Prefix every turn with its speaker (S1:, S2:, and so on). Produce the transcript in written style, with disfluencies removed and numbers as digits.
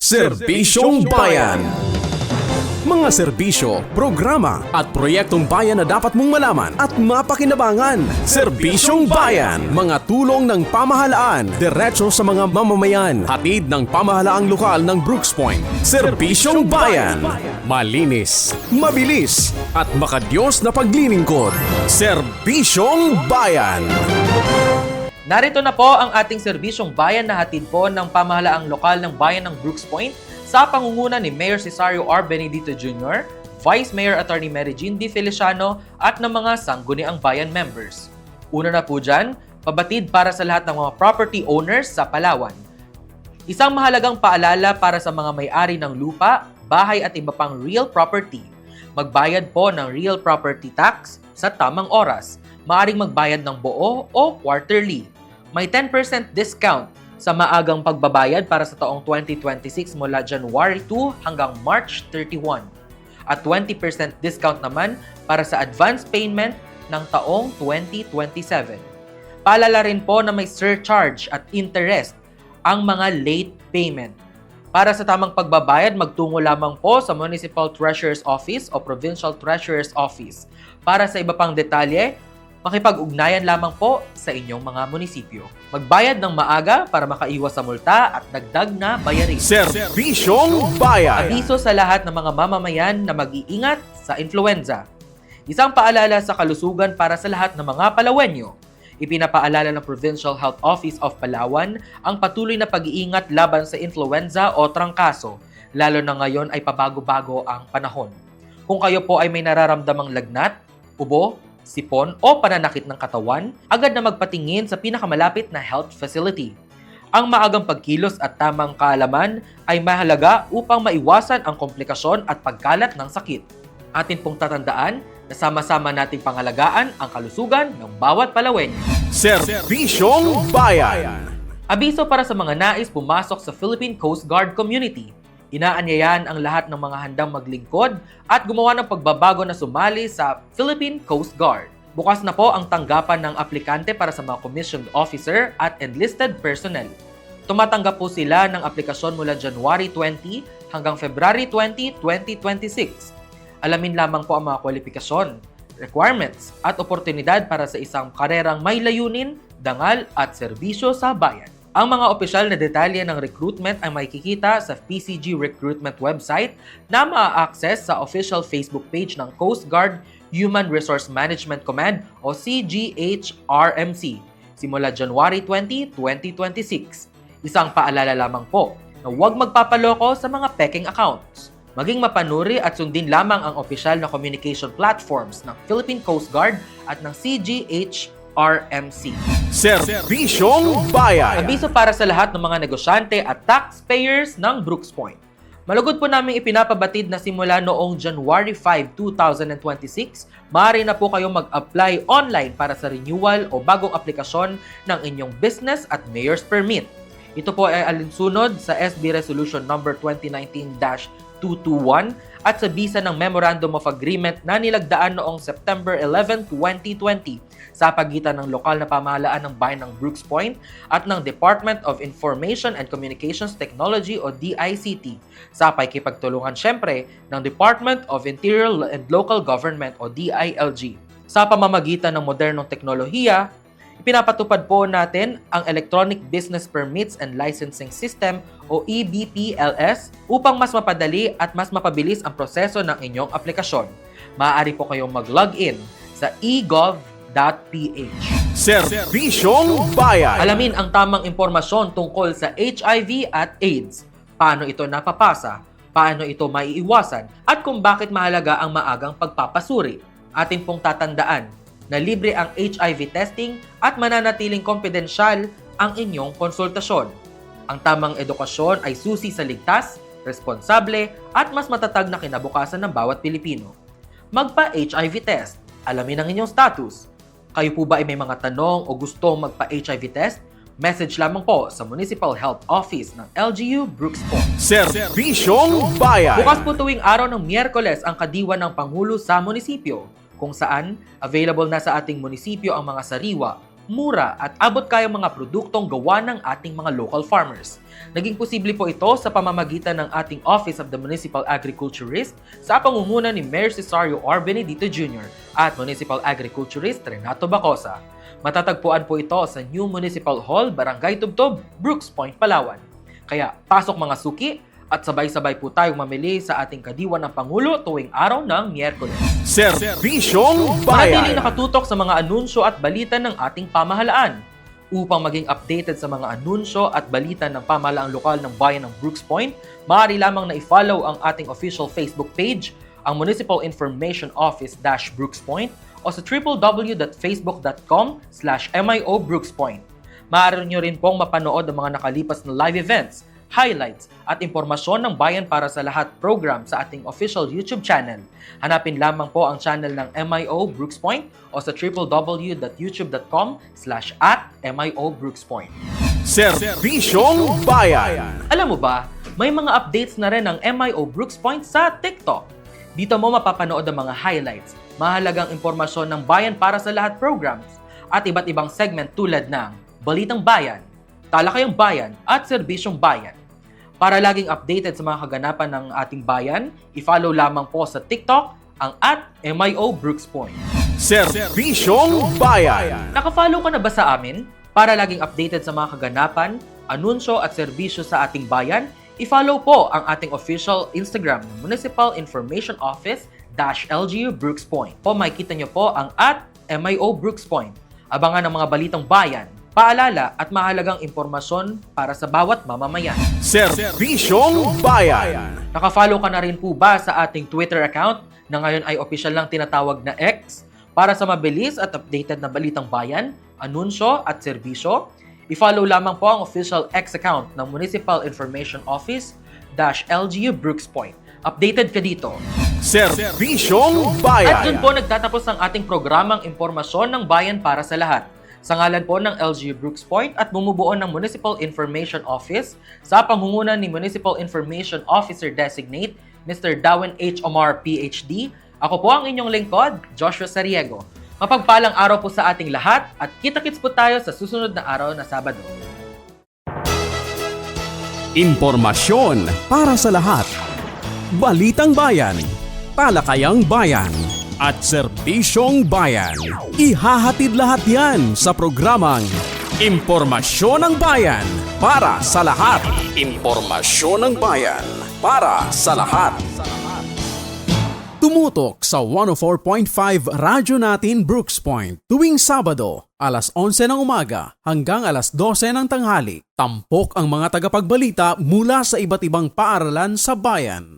S1: Serbisyong Bayan. Mga serbisyo, programa at proyektong bayan na dapat mong malaman at mapakinabangan. Serbisyong Bayan. Mga tulong ng pamahalaan, diretso sa mga mamamayan. Hatid ng pamahalaang lokal ng Brooks Point. Serbisyong Bayan. Malinis, mabilis at makadiyos na paglilingkod. Serbisyong Bayan.
S2: Narito na po ang ating serbisyong bayan na hatid po ng pamahalaang lokal ng bayan ng Brooks Point sa pangunguna ni Mayor Cesario R. Benedito Jr., Vice Mayor Attorney Mary Jean D. Feliciano at ng mga sangguniang bayan members. Una na po dyan, pabatid para sa lahat ng mga property owners sa Palawan. Isang mahalagang paalala para sa mga may-ari ng lupa, bahay at iba pang real property. Magbayad po ng real property tax sa tamang oras. Maaring magbayad ng buo o quarterly. May 10% discount sa maagang pagbabayad para sa taong 2026 mula January 2 hanggang March 31. At 20% discount naman para sa advance payment ng taong 2027. Paalala rin po na may surcharge at interest ang mga late payment. Para sa tamang pagbabayad, magtungo lamang po sa Municipal Treasurer's Office o Provincial Treasurer's Office. Para sa iba pang detalye, makipag-ugnayan lamang po sa inyong mga munisipyo. Magbayad ng maaga para makaiwas sa multa at dagdag na bayarin.
S1: Serbisyong Bayan.
S2: Abiso sa lahat ng mga mamamayan na mag-iingat sa influenza. Isang paalala sa kalusugan para sa lahat ng mga Palawenyo. Ipinapaalala ng Provincial Health Office of Palawan ang patuloy na pag-iingat laban sa influenza o trangkaso, lalo na ngayon ay pabago-bago ang panahon. Kung kayo po ay may nararamdamang lagnat, ubo, sipon o pananakit ng katawan, agad na magpatingin sa pinakamalapit na health facility. Ang maagang pagkilos at tamang kaalaman ay mahalaga upang maiwasan ang komplikasyon at pagkalat ng sakit. Atin pong tatandaan na sama-sama nating pangalagaan ang kalusugan ng bawat Palawenyo.
S1: Serbisyong Bayan.
S2: Abiso para sa mga nais pumasok sa Philippine Coast Guard Community. Inaanyayahan ang lahat ng mga handang maglingkod at gumawa ng pagbabago na sumali sa Philippine Coast Guard. Bukas na po ang tanggapan ng aplikante para sa mga commissioned officer at enlisted personnel. Tumatanggap po sila ng aplikasyon mula January 20 hanggang February 20, 2026. Alamin lamang po ang mga kwalifikasyon, requirements at oportunidad para sa isang karerang may layunin, dangal at serbisyo sa bayan. Ang mga opisyal na detalye ng recruitment ay makikita sa PCG Recruitment website na ma-access sa official Facebook page ng Coast Guard Human Resource Management Command o CGHRMC simula January 20, 2026. Isang paalala lamang po na huwag magpapaloko sa mga peking accounts. Maging mapanuri at sundin lamang ang opisyal na communication platforms ng Philippine Coast Guard at ng CGHRMC.
S1: Serbisyong Bayan.
S2: Abiso para sa lahat ng mga negosyante at taxpayers ng Brooks Point. Malugod po namin ipinapabatid na simula noong January 5, 2026, maaari na po kayong mag-apply online para sa renewal o bagong aplikasyon ng inyong business at mayor's permit. Ito po ay alinsunod sa SB Resolution number 2019-221 at sa bisa ng Memorandum of Agreement na nilagdaan noong September 11, 2020 sa pagitan ng lokal na pamahalaan ng bayan ng Brooks Point at ng Department of Information and Communications Technology o DICT sa pakikipagtulungan syempre ng Department of Interior and Local Government o DILG. Sa pamamagitan ng modernong teknolohiya, ipinapatupad po natin ang Electronic Business Permits and Licensing System o EBPLS upang mas mapadali at mas mapabilis ang proseso ng inyong aplikasyon. Maaari po kayong mag-login sa egov.ph.
S1: Serbisyong Bayan.
S2: Alamin ang tamang impormasyon tungkol sa HIV at AIDS, paano ito napapasa, paano ito maiiwasan, at kung bakit mahalaga ang maagang pagpapasuri. Atin pong tatandaan na libre ang HIV testing at mananatiling kompidensyal ang inyong konsultasyon. Ang tamang edukasyon ay susi sa ligtas, responsable at mas matatag na kinabukasan ng bawat Pilipino. Magpa-HIV test. Alamin ang inyong status. Kayo po ba ay may mga tanong o gustong magpa-HIV test? Message lamang po sa Municipal Health Office ng LGU Brooks Point.
S1: Serbisyong Bayan.
S2: Bukas po tuwing araw ng Miyerkules ang kadiwa ng Pangulo sa munisipyo, kung saan available na sa ating munisipyo ang mga sariwa, mura at abot-kayang mga produktong gawa ng ating mga local farmers. Naging posible po ito sa pamamagitan ng ating Office of the Municipal Agriculturist sa pangunguna ni Mayor Cesario R. Benedito Jr. at Municipal Agriculturist Renato Bacosa. Matatagpuan po ito sa New Municipal Hall, Barangay Tubtob, Brooks Point, Palawan. Kaya pasok mga suki at sabay-sabay po tayong mamili sa ating kadiwan ng Pangulo tuwing araw ng Miyerkules.
S1: Serbisyong
S2: Manatiling
S1: Bayan.
S2: nakatutok sa mga anunsyo at balita ng ating pamahalaan. Upang maging updated sa mga anunsyo at balita ng pamahalaang lokal ng bayan ng Brooks Point, maaari lamang na i-follow ang ating official Facebook page, ang Municipal Information Office-Brooks Point o sa www.facebook.com/MIO Brooks Point. Maaari nyo rin pong mapanood ang mga nakalipas na live events, highlights at impormasyon ng Bayan para sa Lahat program sa ating official YouTube channel. Hanapin lamang po ang channel ng MIO Brooks Point o sa www.youtube.com/@MIO Brooks Point.
S1: Serbisyong Bayan.
S2: Alam mo ba, may mga updates na rin ng MIO Brooks Point sa TikTok. Dito mo mapapanood ang mga highlights, mahalagang impormasyon ng Bayan para sa Lahat programs at iba't ibang segment tulad ng Balitang Bayan, Talakayang Bayan at Serbisyong Bayan. Para laging updated sa mga kaganapan ng ating bayan, i-follow lamang po sa TikTok ang @MIO Brooks Point.
S1: Serbisyong Bayan.
S2: Naka-follow ka na ba sa amin? Para laging updated sa mga kaganapan, anunsyo at serbisyo sa ating bayan, i-follow po ang ating official Instagram ng Municipal Information Office-LGU Brooks Point. Po makikita nyo po ang @MIO Brooks Point. Abangan ang mga balitang bayan, paalala at mahalagang impormasyon para sa bawat mamamayan.
S1: Serbisyong Bayan.
S2: Naka-follow ka na rin po ba sa ating Twitter account na ngayon ay opisyal lang tinatawag na X? Para sa mabilis at updated na balitang bayan, anunsyo at serbisyo, i-follow lamang po ang official X account ng Municipal Information Office-LGU Brooks Point. Updated ka dito.
S1: Serbisyong
S2: At dun
S1: Bayan.
S2: po nagtatapos ang ating programang Impormasyon ng Bayan para sa Lahat. Sa ngalan po ng LGU Brooks Point at bumubuo ng Municipal Information Office sa pangunguna ni Municipal Information Officer Designate Mr. Darwin H. Omar, PhD, ako po ang inyong lingkod, Joshua Sariego. Mapagpalang araw po sa ating lahat at kita-kits po tayo sa susunod na araw na Sabado.
S1: Impormasyon para sa lahat. Balitang Bayan. Talakayang Bayan. At Serbisyong Bayan. Ihahatid lahat yan sa programang Impormasyon ng Bayan para sa lahat. Impormasyon ng Bayan para sa lahat. Tumutok sa 104.5 Radyo Natin Brooks Point tuwing Sabado, alas 11 ng umaga hanggang alas 12 ng tanghali. Tampok ang mga tagapagbalita mula sa iba't ibang paaralan sa bayan.